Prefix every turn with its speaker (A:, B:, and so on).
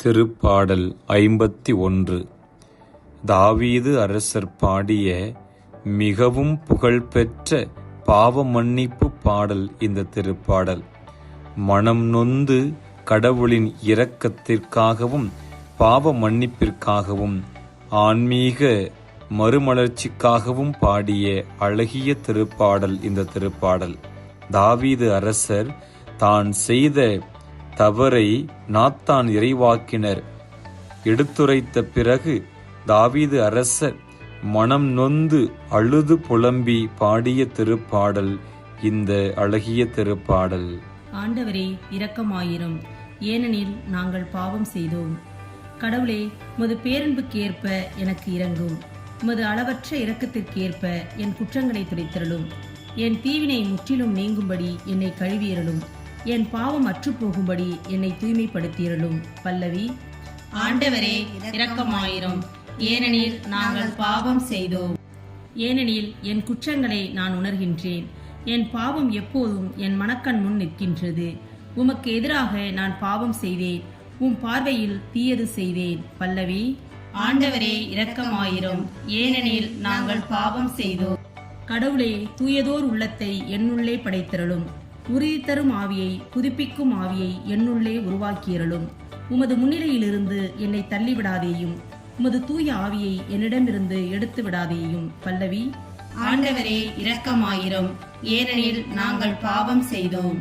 A: திருப்பாடல் 51. தாவீது அரசர் பாடிய மிகவும் புகழ்பெற்ற பாவ மன்னிப்பு பாடல் இந்த திருப்பாடல். மனம் நொந்து கடவுளின் இரக்கத்திற்காகவும் பாவ மன்னிப்பிற்காகவும் ஆன்மீக மறுமலர்ச்சிக்காகவும் பாடிய அழகிய திருப்பாடல் இந்த திருப்பாடல். தாவீது அரசர் தான் செய்த தவறை நாத்தான் இறைவாக்கினர் எடுத்துரைத்த பிறகு தாவீது அரசர் மனம் நொந்து அழுது புலம்பி பாடிய திருப்பாடல் இந்த அழகிய திருப்பாடல்.
B: ஆண்டவரே இரக்கமாயிரும், ஏனெனில் நாங்கள் பாவம் செய்தோம். கடவுளே, உமது பேரன்புக்கேற்ப எனக்கு இரங்கும். உமது அளவற்ற இரக்கத்திற்கேற்ப என் குற்றங்களை துடைத்தருளும். என் தீவினை முற்றிலும் நீங்கும்படி என்னை கழுவியருளும். என் பாவம் அற்றுப்போகும்படி என்னை தூய்மைப்படுத்தியருளும். பல்லவி. ஆண்டவரே இரக்கமாயிரும், ஏனெனில் நாங்கள் பாவம் செய்தோம். ஏனெனில் என் குற்றங்களை நான் உணர்கின்றேன். என் பாவம் எப்போதும் என் மனக்கண் முன் நிற்கின்றது. உமக்கு எதிராக நான் பாவம் செய்தேன், உம் பார்வையில் தீயது செய்தேன். பல்லவி. ஆண்டவரே இரக்கமாயிரும், ஏனெனில் நாங்கள் பாவம் செய்தோம். கடவுளே, தூயதோர் உள்ளத்தை என்னுள்ளே படைத்தருளும். உறுதி தரும் ஆவியை, புதுப்பிக்கும் ஆவியை என்னுள்ளே உருவாக்கியருளும். உமது முன்னிலையிலிருந்து என்னை தள்ளிவிடாதேயும், உமது தூய ஆவியை என்னிடமிருந்து எடுத்து விடாதேயும். பல்லவி. ஆண்டவரே இரக்கமாயிரும், ஏனெனில் நாங்கள் பாவம் செய்தோம்.